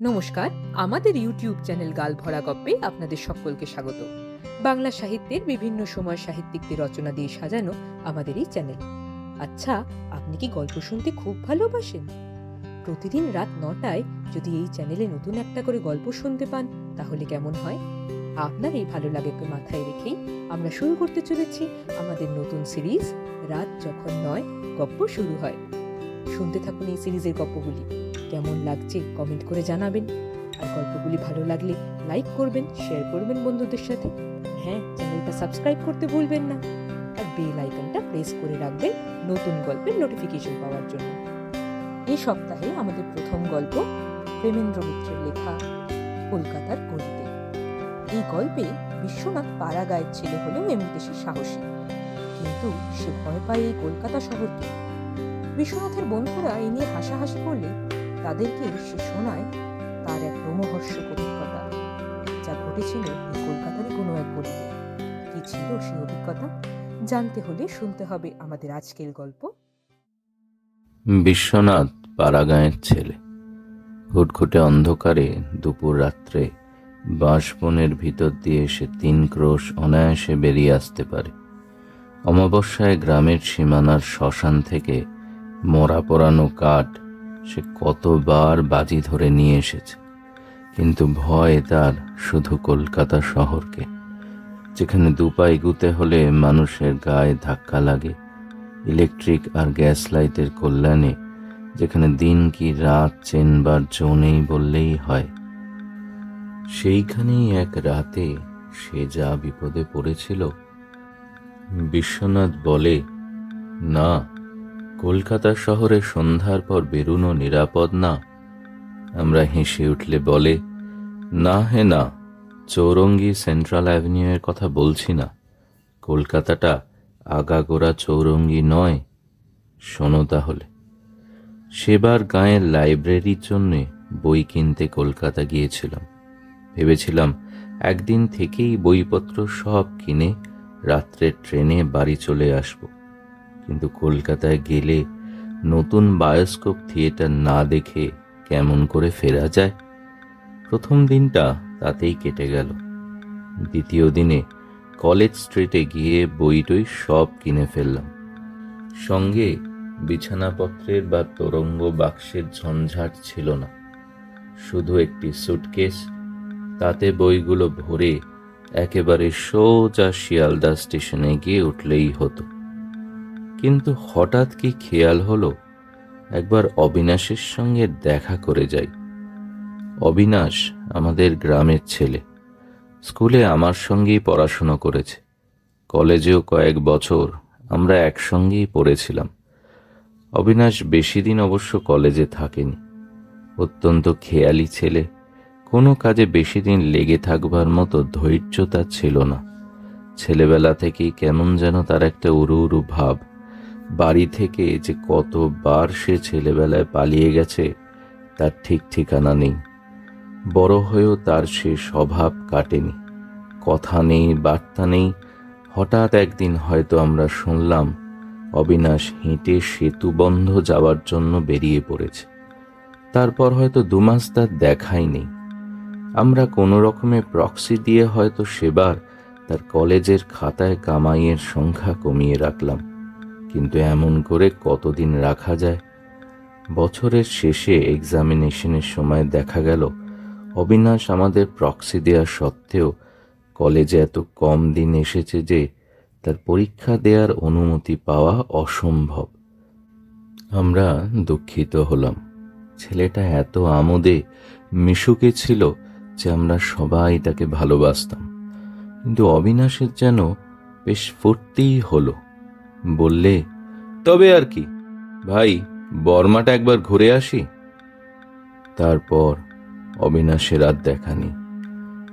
নমস্কার, আমাদের YouTube channel গালভরা গপ্পে আপনাদের সকলকে স্বাগত। বাংলা সাহিত্যের বিভিন্ন সময় সাহিত্যিকদের রচনা দিয়ে সাজানো আমাদের এই চ্যানেল। আচ্ছা, আপনি কি গল্প শুনতে খুব ভালোবাসেন? প্রতিদিন রাত ৯টায় যদি এই চ্যানেলে নতুন একটা করে গল্প শুনতে পান তাহলে কেমন হয়? আপনার এই ভালো লাগাকে মাথায় রেখেই আমরা শুরু করতে চলেছি আমাদের নতুন সিরিজ রাত যখন ৯ গপ্প শুরু হয়। শুনতে থাকুন এই সিরিজের গল্পগুলি। কেমন লাগছে কমেন্ট করে জানাবেন, আর গল্পগুলি ভালো লাগলে লাইক করবেন, শেয়ার করবেন বন্ধুদের সাথে। হ্যাঁ, চ্যানেলটা সাবস্ক্রাইব করতে ভুলবেন না, আর বেল আইকনটা প্রেস করে রাখবেন নতুন গল্পের নোটিফিকেশন পাওয়ার জন্য। এই সপ্তাহে আমাদের প্রথম গল্প প্রেমেন্দ্র মিত্রের লেখা কলকাতার গলিতে। এই গল্পে বিশ্বনাথ পাড়াগাঁয়ের ছেলে হলেও এমনিতে সে সাহসী, কিন্তু সে ভয় পায় এই কলকাতা শহরকে। বিশ্বনাথের বন্ধুরা এই নিয়ে হাসাহাসি করলে তাদেরকে সে শোনায় তার এক রোমহর্ষক অভিজ্ঞতা, যা ঘটেছিল এই কলকাতারই কোনো এক গলিতে। কি ছিল সেই অভিজ্ঞতা জানতে হলে শুনতে হবে আমাদের আজকের গল্প। বিশ্বনাথ পাড়াগাঁয়ের ছেলে। ঘুটঘুটে অন্ধকারে দুপুর রাত্রে বাঁশবনের ভিতর দিয়ে সে ৩ ক্রোশ অনায়াসে বেরিয়ে আসতে পারে। অমাবস্যায় গ্রামের সীমানার শ্মশান থেকে মরা পোড়ানো কাঠ সে কতবার বাজি ধরে নিয়ে এসেছে, কিন্তু ভয় তার শুধু কলকাতা শহরকে, যেখানে দুপা এগুতে হলে মানুষের গায়ে ধাক্কা লাগে। ইলেকট্রিক আর গ্যাস লাইটের কল্যাণে যেখানে দিন কি রাত চেনবার জো নেই বললেই হয়। সেইখানেই এক রাতে সে যা বিপদে পড়েছিল। বিশ্বনাথ বলে, না, কলকাতা শহরে সন্ধ্যার পর বেরোনো নিরাপদ না। আমরা হেসে উঠলে বলে, না হে না, চৌরঙ্গি সেন্ট্রাল অ্যাভিনিউয়ের কথা বলছি না, কলকাতাটা আগাগোড়া চৌরঙ্গি নয়। শোনো তাহলে। সেবার গাঁয়ের লাইব্রেরির জন্যে বই কিনতে কলকাতা গিয়েছিলাম। ভেবেছিলাম একদিন থেকেই বইপত্র সব কিনে রাত্রের ট্রেনে বাড়ি চলে আসব, কিন্তু কলকাতায় গেলে নতুন বায়োস্কোপ থিয়েটার না দেখে কেমন করে ফেরা যায়। প্রথম দিনটা তাতেই কেটে গেল। দ্বিতীয় দিনে কলেজ স্ট্রিটে গিয়ে বই-টই সব কিনে ফেললাম। সঙ্গে বিছানাপত্রের বা তোরঙ্গ বাক্সের ঝঞ্ঝাট ছিল না, শুধু একটি সুটকেস, তাতে বইগুলো ভরে একেবারে সোজা শিয়ালদা স্টেশনে গিয়ে উঠলেই হতো। কিন্তু হঠাৎ কি খেয়াল হলো, একবার অবিনাশের সঙ্গে দেখা করে যাই। অবিনাশ আমাদের গ্রামের ছেলে, স্কুলে আমার সঙ্গেই পড়াশুনো করেছে, কলেজেও কয়েক বছর আমরা একসঙ্গেই পড়েছিলাম। অবিনাশ বেশি দিন অবশ্য কলেজে থাকেনি। অত্যন্ত খেয়ালি ছেলে, কোনো কাজে বেশি দিন লেগে থাকবার মতো ধৈর্য তার ছিল না। ছেলেবেলা থেকেই কেমন যেন তার একটা উড়ু উড়ু ভাব। বাড়ি থেকে যে কতবার সে ছেলেবেলায় পালিয়ে গেছে তার ঠিক ঠিকানা নেই। বড় হয়েও তার সে স্বভাব কাটেনি। কথা নেই, বার্তা নেই। হঠাৎ একদিন হয়তো আমরা শুনলাম অবিনাশ হেঁটে সেতুবন্ধ যাওয়ার জন্য বেরিয়ে পড়েছে। তারপর হয়তো 2 মাস তার দেখাই নেই। আমরা কোনো রকমে প্রক্সি দিয়ে হয়তো সেবার তার কলেজের খাতায় কামাইয়ের সংখ্যা কমিয়ে রাখলাম, কিন্তু এমন করে কতদিন রাখা যায়? বছরের শেষে এক্সামিনেশনের সময় দেখা গেল অবিনাশ আমাদের প্রক্সি দেওয়া সত্ত্বেও কলেজে এত কম দিন এসেছে যে তার পরীক্ষা দেওয়ার অনুমতি পাওয়া অসম্ভব। আমরা দুঃখিত হলাম। ছেলেটা এত আমোদে মিশুকে ছিল যে আমরা সবাই তাকে ভালোবাসতাম, কিন্তু অবিনাশের যেন বেশ ফুর্তিই হলো। বললে, তবে আর কি ভাই, বর্মাটা একবার ঘুরে আসি। তারপর অবিনাশের আর দেখা নেই।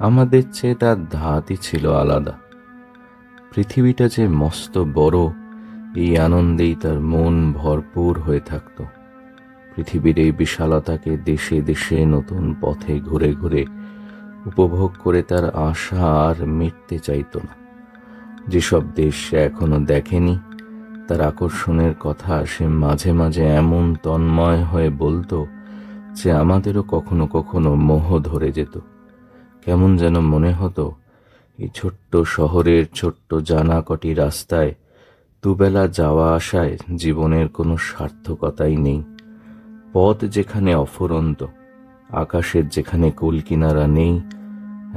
আমাদের চেয়ে তার ধাতই ছিল আলাদা। পৃথিবীটা যে মস্ত বড়, এই আনন্দেই তার মন ভরপুর হয়ে থাকত। পৃথিবীর এই বিশালতাকে দেশে দেশে নতুন পথে ঘুরে ঘুরে উপভোগ করে তার আশা আর মিটতে চাইত না। যেসব দেশ সে এখনো দেখেনি, তার আকর্ষণের কথা সে মাঝে মাঝে এমন তন্ময় হয়ে বলতো যে আমাদেরও কখনো কখনো মোহ ধরে যেত। কেমন যেন মনে হতো এই ছোট্ট শহরের ছোট্ট জানা কটি রাস্তায় দুবেলা যাওয়া আসায় জীবনের কোনো সার্থকতাই নেই। পথ যেখানে অফুরন্ত, আকাশের যেখানে কুলকিনারা নেই,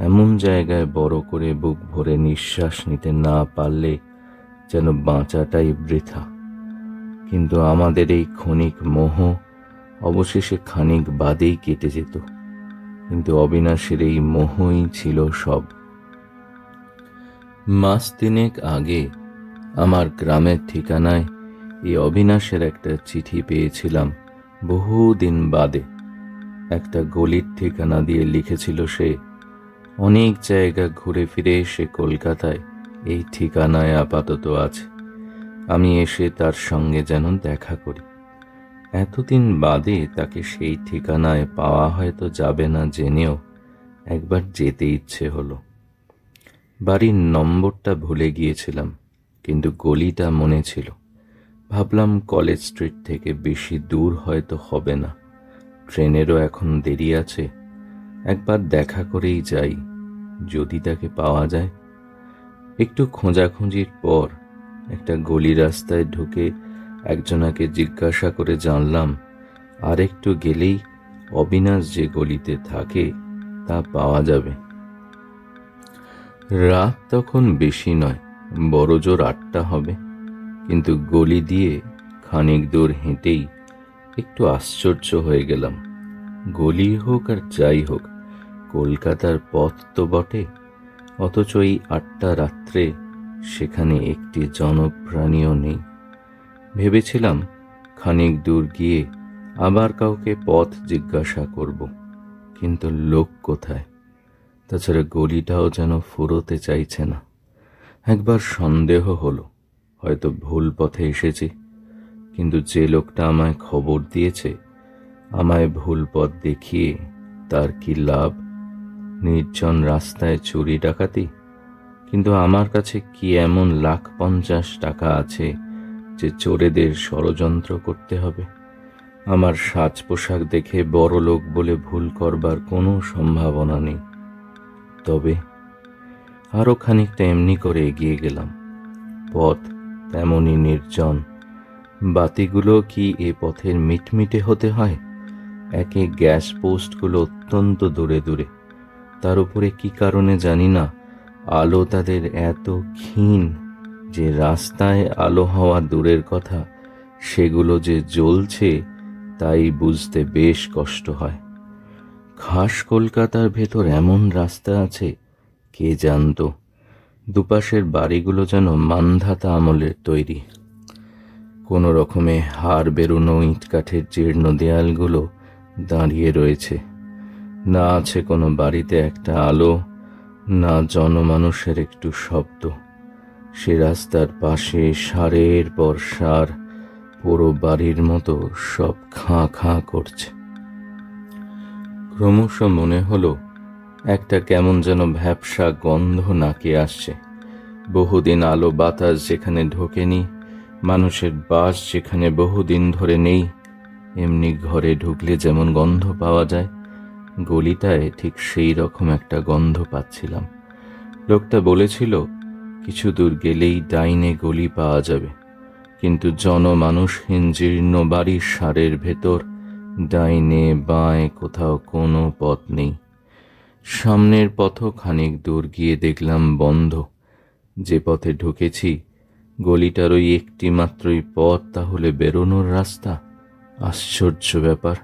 এমন জায়গায় বড় করে বুক ভরে নিঃশ্বাস নিতে না পারলে যেন বাঁচাটাই বৃথা। কিন্তু আমাদের এই ক্ষণিক মোহ অবশেষে খানিক বাদেই কেটে যেত। কিন্তু অবিনাশের এই মোহই ছিল সব। মাস তিনেক আগে আমার গ্রামের ঠিকানায় এই অবিনাশের একটা চিঠি পেয়েছিলাম। বহুদিন বাদে একটা গলির ঠিকানা দিয়ে লিখেছিল সে। অনেক জায়গা ঘুরে ফিরে এসে কলকাতায় এই ঠিকানায় আপাতত আছে। আমি এসে তার সঙ্গে যেন দেখা করি। এতদিন বাদে তাকে সেই ঠিকানায় পাওয়া হয়তো যাবে না জেনেও একবার যেতে ইচ্ছে হলো। বাড়ির নম্বরটা ভুলে গিয়েছিলাম, কিন্তু গলিটা মনে ছিল। ভাবলাম কলেজ স্ট্রিট থেকে বেশি দূর হয়তো হবে না, ট্রেনেরও এখন দেরি আছে, একবার দেখা করেই যাই, যদি তাকে পাওয়া যায়। একটু খোঁজাখুঁজির পর একটা গলি রাস্তায় ঢুকে একজনাকে জিজ্ঞাসা করে জানলাম আর একটু গেলেই অবিনাশ যে গলিতে থাকে তা পাওয়া যাবে। রাত তখন বেশি নয়, বড় জোর 8টা হবে। কিন্তু গলি দিয়ে খানিক দূর হেঁটেই একটু আশ্চর্য হয়ে গেলাম। গলি হোক আর যাই হোক, কলকাতার পথ তো বটে, অথচ এই 8টা রাত্রে সেখানে একটি জনপ্রাণীও নেই। ভেবেছিলাম খানিক দূর গিয়ে আবার কাউকে পথ জিজ্ঞাসা করব, কিন্তু লোক কোথায়? তাছাড়া গলিটাও যেন ফুরোতে চাইছে না। একবার সন্দেহ হলো হয়তো ভুল পথে এসেছি, কিন্তু যে লোকটা আমায় খবর দিয়েছে আমায় ভুল পথ দেখিয়ে তার কি লাভ? নির্জন রাস্তায় চুরি ডাকাতি? কিন্তু আমার কাছে কি এমন 1,50,000 টাকা আছে যে চোরেদের ষড়যন্ত্র করতে হবে? আমার সাজ পোশাক দেখে বড় লোক বলে ভুল করবার কোনো সম্ভাবনা নেই। তবে আরো খানিকটা এমনি করে এগিয়ে গেলাম। পথ তেমনই নির্জন। বাতিগুলো কি এ পথের মিটমিটে হতে হয়? একে গ্যাস পোস্টগুলো অত্যন্ত দূরে দূরে, তার উপরে কি কারণে জানি না আলো তাদের এত ক্ষীণ যে রাস্তায় আলো হওয়া দূরের কথা, সেগুলো যে জ্বলছে তাই বুঝতে বেশ কষ্ট হয়। খাস কলকাতার ভেতর এমন রাস্তা আছে কে জানতো? দুপাশের বাড়িগুলো যেন মান্ধাতা আমলের তৈরি। কোনো রকমে হাড় বেরোনো ইটকাঠের জীর্ণ দেয়ালগুলো দাঁড়িয়ে রয়েছে। না আছে কোনো বাড়িতে একটা আলো, না জনমানুষের একটু শব্দ। সে রাস্তার পাশে সারের পর সার পুরো বাড়ির মতো সব খাঁ খাঁ করছে। ক্রমশ মনে হলো একটা কেমন যেন ভ্যাপসা গন্ধ নাকে আসছে। বহুদিন আলো বাতাস যেখানে ঢোকেনি, মানুষের বাস যেখানে বহুদিন ধরে নেই, এমনি ঘরে ঢুকলে যেমন গন্ধ পাওয়া যায়, গলিটায় ঠিক সেই রকম একটা গন্ধ পাচ্ছিলাম। লোকটা বলেছিল কিছু দূর গেলেই ডাইনে গলি পাওয়া যাবে, কিন্তু জনমানুষহীন জীর্ণ বাড়ির সারের ভেতর ডাইনে বাঁয়ে কোথাও কোনো পথ নেই। সামনের পথও খানিক দূর গিয়ে দেখলাম বন্ধ। যে পথে ঢুকেছি গলিটার ওই একটি মাত্রই পথ, তাহলে বেরোনোর রাস্তা? আশ্চর্য ব্যাপার,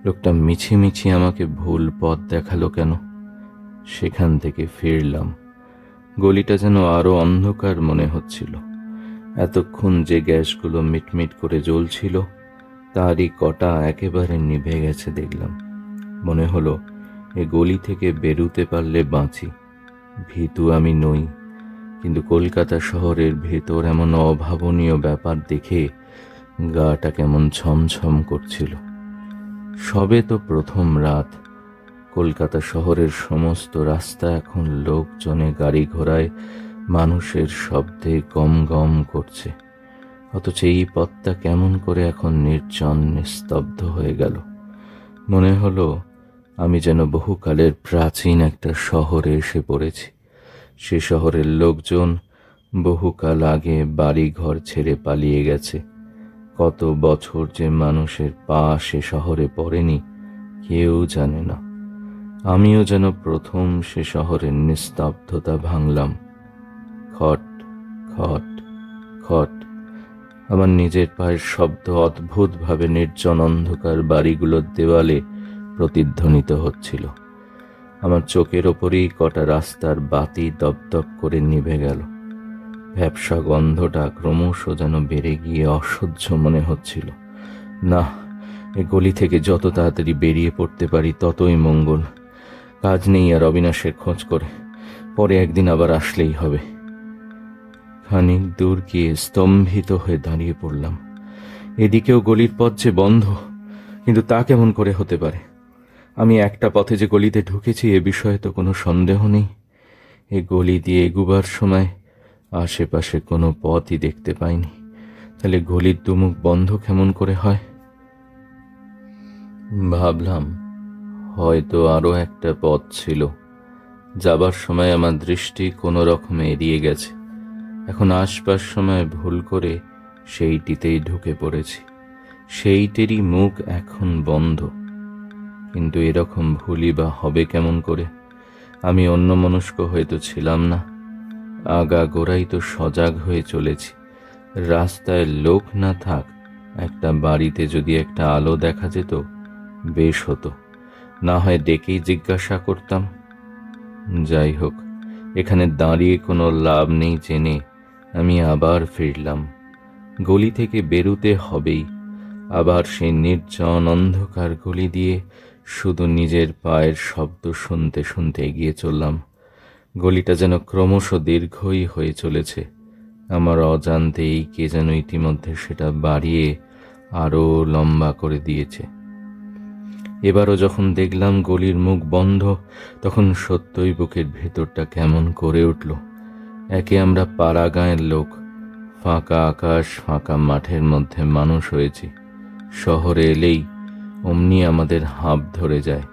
লোকটা মিছিমিছি আমাকে ভুল পথ দেখালো কেন? সেখান থেকে ফিরলাম। গলিটা যেন আরো অন্ধকার মনে হচ্ছিল। এতক্ষণ যে গ্যাসগুলো মিটমিট করে জ্বলছিল তারই কটা একেবারে নিভে গেছে দেখলাম। মনে হলো এ গলি থেকে বেরুতে পারলে বাঁচি। ভীতু আমি নই, কিন্তু কলকাতা শহরের ভেতর এমন অভাবনীয় ব্যাপার দেখে গাটা কেমন ছমছম করছিল। সবে তো প্রথম রাত। কলকাতা শহরের সমস্ত রাস্তা এখন লোকজনে গাড়ি ঘোড়ায় মানুষের শব্দে গম গম করছে, অথচ এই পথটা কেমন করে এখন নির্জন নিস্তব্ধ হয়ে গেল। মনে হলো আমি যেন বহুকালের প্রাচীন একটা শহরে এসে পড়েছি। সে শহরের লোকজন বহুকাল আগে বাড়ি ঘর ছেড়ে পালিয়ে গেছে। কত বছর যে মানুষের পা সে শহরে পড়েনি কেউ জানে না। আমিও যেন প্রথম সে শহরের নিস্তব্ধতা ভাঙলাম। খট খট খট। আমার নিজের পায়ের শব্দ অদ্ভুতভাবে নির্জন অন্ধকার বাড়িগুলোর দেওয়ালে প্রতিধ্বনিত হচ্ছিল। আমার চোখের ওপরেই কটা রাস্তার বাতি দপদপ করে নিভে গেল। ভ্যাপসা গন্ধটা ক্রমশ যেন বেড়ে গিয়ে অসহ্য মনে হচ্ছিল। না, এ গলি থেকে যত তাড়াতাড়ি বেরিয়ে পড়তে পারি ততই মঙ্গল। কাজ নেই আর অবিনাশের খোঁজ করে, পরে একদিন আবার আসলেই হবে। খানিক দূর গিয়ে স্তম্ভিত হয়ে দাঁড়িয়ে পড়লাম। এদিকেও গলির পথ যে বন্ধ, কিন্তু তা কেমন করে হতে পারে? আমি একটা পথে যে গলিতে ঢুকেছি এ বিষয়ে তো কোনো সন্দেহ নেই। এ গলি দিয়ে এগুবার সময় আশেপাশে কোনো পথই দেখতে পাইনি। তাহলে গলির দুমুখ বন্ধ কেমন করে হয়? ভাবলাম হয়তো আরো একটা পথ ছিল। যাবার সময় আমার দৃষ্টি কোনো রকমে এড়িয়ে গেছে। এখন আসবার সময় ভুল করে সেইটিতেই ঢুকে পড়েছি। সেইটেরই মুখ এখন বন্ধ। কিন্তু এরকম ভুলই বা হবে কেমন করে? আমি অন্যমনস্ক হয়তো ছিলাম না। আগাগোড়াই তো সজাগ হয়ে চলেছি। রাস্তায় লোক না থাক, একটা বাড়িতে যদি একটা আলো দেখা যেত বেশ হতো। না হয় ডেকেই জিজ্ঞাসা করতাম। যাই হোক, এখানে দাঁড়িয়ে কোনো লাভ নেই জেনে আমি আবার ফিরলাম। গলি থেকে বেরুতে হবেই। আবার সেই নির্জন অন্ধকার গলি দিয়ে শুধু নিজের পায়ের শব্দ শুনতে শুনতে এগিয়ে চললাম। গলিটা যেন ক্রমশ দীর্ঘই হয়ে চলেছে। আমার অজান্তেই কে যেন ইতিমধ্যে সেটা বাড়িয়ে আরো লম্বা করে দিয়েছে। এবারও যখন দেখলাম গলির মুখ বন্ধ, তখন সত্যই বুকের ভেতরটা কেমন করে উঠল। একে আমরা পাড়া গাঁয়ের লোক, ফাঁকা আকাশ ফাঁকা মাঠের মধ্যে মানুষ হয়েছি। শহরে এলেই অমনি আমাদের হাঁপ ধরে যায়।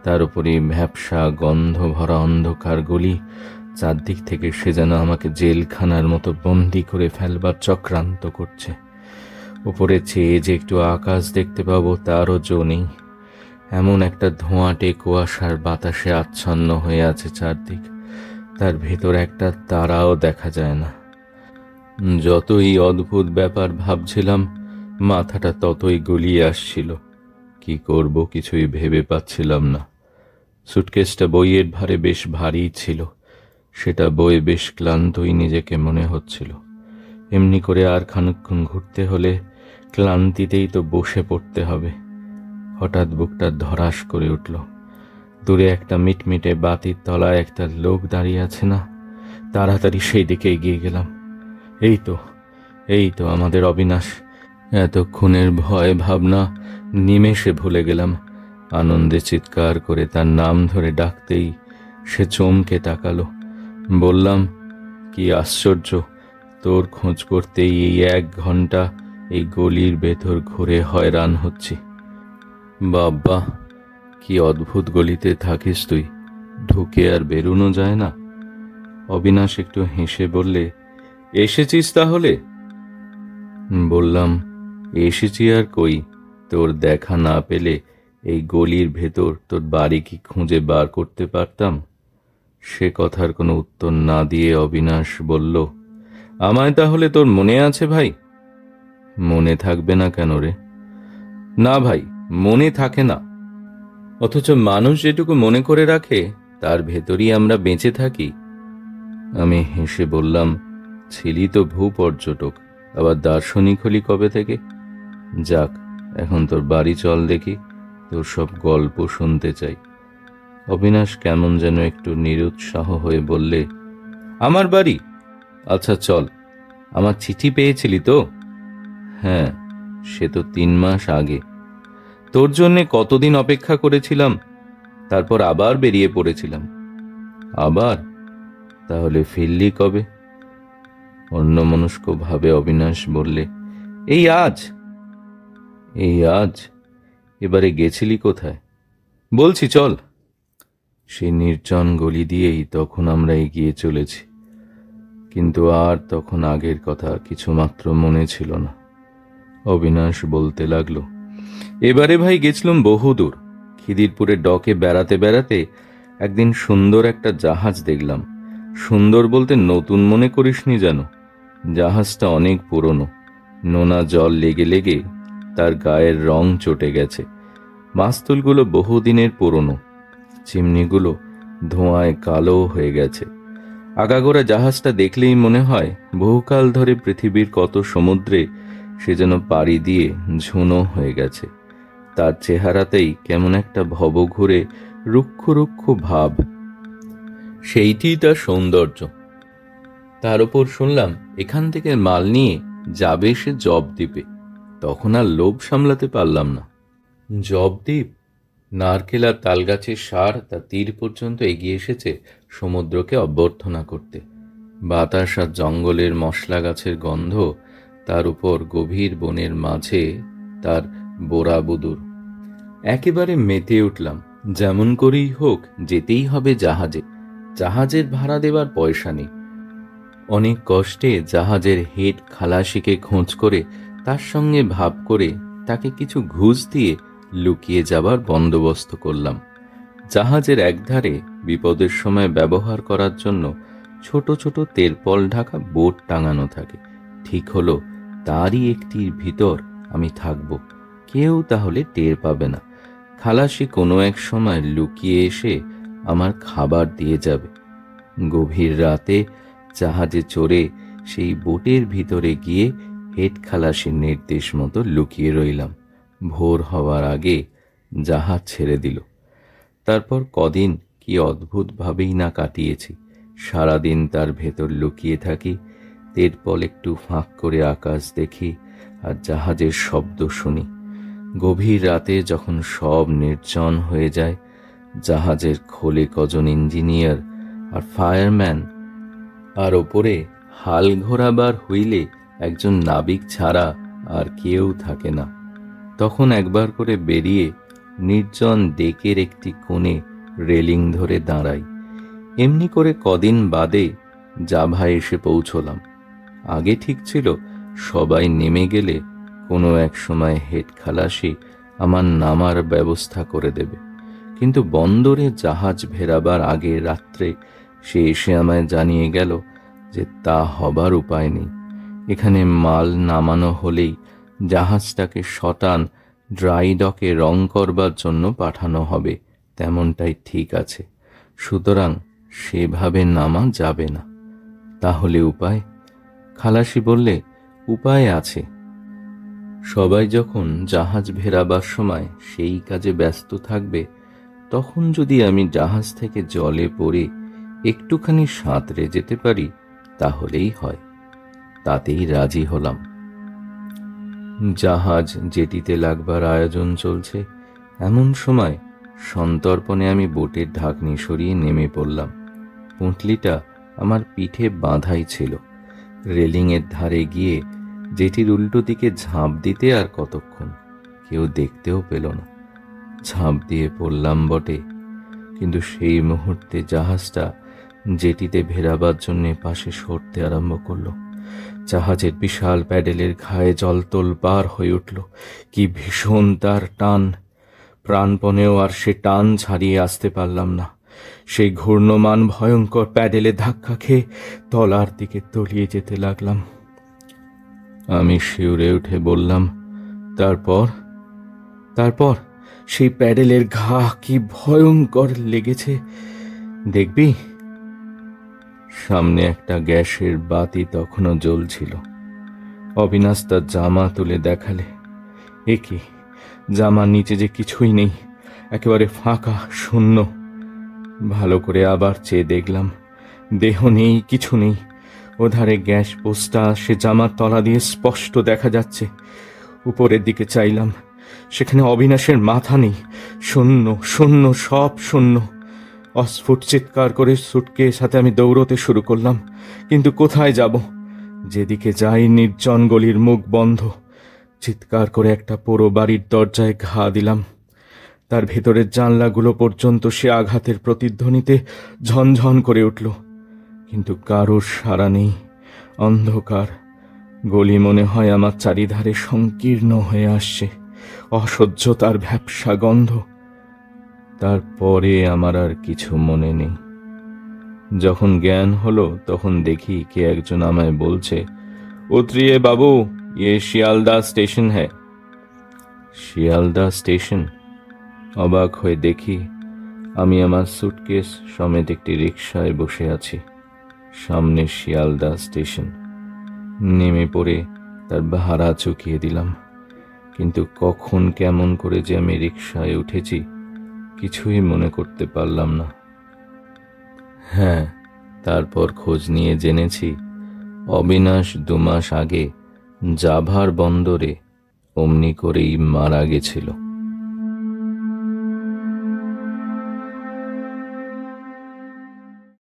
তার উপরে ভ্যাপসা গন্ধ ভরা অন্ধকার গলি, চারদিক থেকে সে যেন আমাকে জেলখানার মতো বন্দি করে ফেলবার চক্রান্ত করছে। উপরে চেয়ে যে একটু আকাশ দেখতে পাবো তারও জো নেই। এমন একটা ধোঁয়াটে কুয়াশার বাতাসে আচ্ছন্ন হয়ে আছে চারদিক। তার ভেতর একটা তারাও দেখা যায় না। যতই অদ্ভুত ব্যাপার ভাবছিলাম, মাথাটা ততই গলিয়ে আসছিল। কি করব কিছুই ভেবে পাচ্ছিলাম না। সুটকেসটা বইয়ের ভারে বেশ ভারী ছিল। সেটা বয়ে বেশ ক্লান্তই নিজেকে মনে হচ্ছিল। এমনি করে আর খানিকক্ষণ ঘুরতে হলে ক্লান্তিতেই তো বসে পড়তে হবে। হঠাৎ বুকটা ধড়াস করে উঠল। দূরে একটা মিটমিটে বাতির তলায় একটা লোক দাঁড়িয়ে আছে না? তাড়াতাড়ি সেই দিকে এগিয়ে গেলাম। এই তো আমাদের অবিনাশ। এতক্ষণের ভয় ভাবনা নিমেষে ভুলে গেলাম। আনন্দে চিৎকার করে তার নাম ধরে ডাকতেই সে চমকে তাকালো। বললাম, কি আশ্চর্য, তোর খোঁজ করতেই এই 1 ঘন্টা এই গলির ভেতর ঘুরে হয়রান হচ্ছি। বাবা, কি অদ্ভুত গলিতে থাকিস তুই, ঢুকে আর বেরোনো যায় না। অবিনাশ একটু হেসে বললে, এসেছিস তাহলে? বললাম, এসেছি আর কই, তোর দেখা না পেলে এই গলির ভেতর তোর বাড়ি কি খুঁজে বার করতে পারতাম? সে কথার কোনো উত্তর না দিয়ে অবিনাশ বলল, আমায় তাহলে তোর মনে আছে ভাই? মনে থাকবে না কেন রে? না ভাই, মনে থাকে না। অথচ মানুষ যেটুকু মনে করে রাখে তার ভেতরই আমরা বেঁচে থাকি। আমি হেসে বললাম, ছিলি তো ভূপর্যটক, আবার দার্শনিক হলি কবে থেকে? যাক, এখন তোর বাড়ি চল দেখি, তোর সব গল্প শুনতে চাই। অবিনাশ কেমন যেন একটু নিরুৎসাহ হয়ে বললে, আমার বাড়ি? আচ্ছা চল। আমার চিঠি পেয়েছিলি তো? হ্যাঁ, সে তো 3 মাস আগে। তোর জন্যে কতদিন অপেক্ষা করেছিলাম, তারপর আবার বেরিয়ে পড়েছিলাম। আবার? তাহলে ফিরলি কবে? অন্যমনস্ক ভাবে অবিনাশ বললে, এই আজ। এই আজ? এবারে গেছিলি কোথায়? বলছি চল। সেই নির্জন গলি দিয়েই তখন আমরা এগিয়ে চলেছি, কিন্তু আর তখন আগের কথা কিছুমাত্র মনে ছিল না। অবিনাশ বলতে লাগলো, এবারে ভাই গেছিলাম বহুদূর। খিদিরপুরে ডকে বেড়াতে বেড়াতে একদিন সুন্দর একটা জাহাজ দেখলাম। সুন্দর বলতে নতুন মনে করিসনি যেন, জাহাজটা অনেক পুরনো। নোনা জল লেগে লেগে তার গায়ের রং চটে গেছে। মাস্তুলগুলো বহুদিনের পুরনো, চিমনিগুলো ধোঁয়ায় কালো হয়ে গেছে। আগাগোড়া জাহাজটা দেখলেই মনে হয় বহুকাল ধরে পৃথিবীর কত সমুদ্রে সে যেন পাড়ি দিয়ে ঝুনো হয়ে গেছে। তার চেহারাতেই কেমন একটা ভবঘুরে রুক্ষ রুক্ষ ভাব, সেইটি তার সৌন্দর্য। তার উপর শুনলাম এখান থেকে মাল নিয়ে যাবে সে জবদ্বীপে। তখন আর লোভ সামলাতে পারলাম না। জবদ্বীপ নারকেল আর তালগাছের সার তা তীর পর্যন্ত এগিয়ে এসেছে সমুদ্রকে অভ্যর্থনা করতে। বাতাস আর জঙ্গলের মশলা গাছের গন্ধ, তার উপর গভীর বনের মাঝে তার বোরাবুদুর। একেবারে মেতে উঠলাম। যেমন করেই হোক যেতেই হবে জাহাজে। জাহাজের ভাড়া দেবার পয়সা নেই। অনেক কষ্টে জাহাজের হেড খালাসিকে খোঁজ করে তার সঙ্গে ভাব করে তাকে কিছু ঘুষ দিয়ে লুকিয়ে যাবার বন্দোবস্ত করলাম। জাহাজের একধারে বিপদের সময় ব্যবহার করার জন্য ছোট ছোট তেরপল ঢাকা বোট টাঙানো থাকে। ঠিক হলো তারই একটির ভিতর আমি থাকব, কেউ তাহলে টের পাবে না। খালাসি কোনো এক সময় লুকিয়ে এসে আমার খাবার দিয়ে যাবে। গভীর রাতে জাহাজে চড়ে সেই বোটের ভিতরে গিয়ে হেড খালাসির নির্দেশ মতো লুকিয়ে রইলাম। ভোর হওয়ার আগে জাহাজ ছেড়ে দিল। তারপর কদিন কি অদ্ভুতভাবেই না কাটিয়েছি। সারাদিন তার ভেতর লুকিয়ে থাকি, তেরপল একটু ফাঁক করে আকাশ দেখি আর জাহাজের শব্দ শুনি। গভীর রাতে যখন সব নির্জন হয়ে যায়, জাহাজের খোলে কজন ইঞ্জিনিয়ার আর ফায়ারম্যান, আর ওপরে হাল ঘোরাবার হইলে একজন নাবিক ছাড়া আর কেউ থাকে না, তখন একবার করে বেরিয়ে নির্জন ডেকের একটি কোণে রেলিং ধরে দাঁড়াই। এমনি করে কদিন বাদে জাভা এসে পৌঁছলাম। আগে ঠিক ছিল সবাই নেমে গেলে কোনো এক সময় হেড খালাসি আমার নামার ব্যবস্থা করে দেবে, কিন্তু বন্দরে জাহাজ ভেরাবার আগে রাত্রে সে এসে আমায় জানিয়ে গেল যে তা হবার উপায় নেই। এখানে মাল নামানো হলেই জাহাজটাকে শটান ড্রাই ডকে রং করবার জন্য পাঠানো হবে, তেমনটাই ঠিক আছে। সুতরাং সেভাবে নামা যাবে না। তাহলে উপায়? খালাসি বললে, উপায় আছে। সবাই যখন জাহাজ ভেরাবার সময় সেই কাজে ব্যস্ত থাকবে, তখন যদি আমি জাহাজ থেকে জলে পড়ে একটুখানি সাঁতরে যেতে পারি তাহলেই হয়। তাতেই রাজি হলাম। জাহাজ জেটিতে লাগবার আয়োজন চলছে। এমন সময় সন্তর্পণে আমি বোটের ঢাকনি সরিয়ে নেমে পড়লাম। পুঁটলিটা আমার পিঠে বাঁধাই ছিল। রেলিংয়ের ধারে গিয়ে জেটির উল্টো দিকে ঝাঁপ দিতে আর কতক্ষণ, কেউ দেখতেও পেল না। ঝাঁপ দিয়ে পড়লাম বটে, কিন্তু সেই মুহূর্তে জাহাজটা জেটিতে ভেরাবার জন্য পাশে সরতে আরম্ভ করলো। জাহাজের বিশাল প্যাডেলের ঘায়ে জলতল পার হয়ে উঠল। কি ভীষণ তার টান! প্রাণপণেও আর সে টান ছাড়িয়ে আসতে পারলাম না। সেই ঘূর্ণমান ভয়ঙ্কর প্যাডেলে ধাক্কা খেয়ে তলার দিকে তলিয়ে যেতে লাগলাম। আমি শিউরে উঠে বললাম, তারপর সেই প্যাডেলের ঘা কি ভয়ঙ্কর লেগেছে দেখবি। সামনে একটা গ্যাসের বাতি তখনও জ্বলছিল। অবিনাশ তার জামা তুলে দেখালে। এ কি, জামার নিচে যে কিছুই নেই, একেবারে ফাঁকা শূন্য। ভালো করে আবার চেয়ে দেখলাম, দেহ নেই, কিছু নেই। ওধারে গ্যাস পোস্টটা সে জামার তলা দিয়ে স্পষ্ট দেখা যাচ্ছে। উপরের দিকে চাইলাম, সেখানে অবিনাশের মাথা নেই। শূন্য শূন্য, সব শূন্য। অস্ফুট চিৎকার করে সুটকেস সাথে আমি দৌড়তে শুরু করলাম, কিন্তু কোথায় যাব? যেদিকে যাই নির্জন গলির মুখ বন্ধ। চিৎকার করে একটা পোড়ো বাড়ির দরজায় ঘা দিলাম। তার ভেতরের জানলাগুলো পর্যন্ত সে আঘাতের প্রতিধ্বনিতে ঝনঝন করে উঠল, কিন্তু কারোর সাড়া নেই। অন্ধকার। গলি মনে হয় আমার চারিধারে সংকীর্ণ হয়ে আসছে, অসহ্য তার ভ্যাপসা গন্ধ। তারপরে আমার আর কিছু মনে নেই। যখন জ্ঞান হলো তখন দেখি কে একজন আমায় বলছে, উতরিয়ে বাবু, ইয়ে শিয়ালদা স্টেশন হ্যায়। শিয়ালদা স্টেশন? অবাক হয়ে দেখি আমি আমার সুটকেস সমেত একটি রিকশায় বসে আছি। সামনে শিয়ালদা স্টেশন। নেমে পড়ে তার ভাড়া চুকিয়ে দিলাম, কিন্তু কখন কেমন করে যে আমি রিকশায় উঠেছি কিছুই মনে করতে পারলাম না। হ্যাঁ, তারপর খোঁজ নিয়ে জেনেছি অবিনাশ 2 মাস আগে জাভার বন্দরে অমনি করেই মারা গেছিল।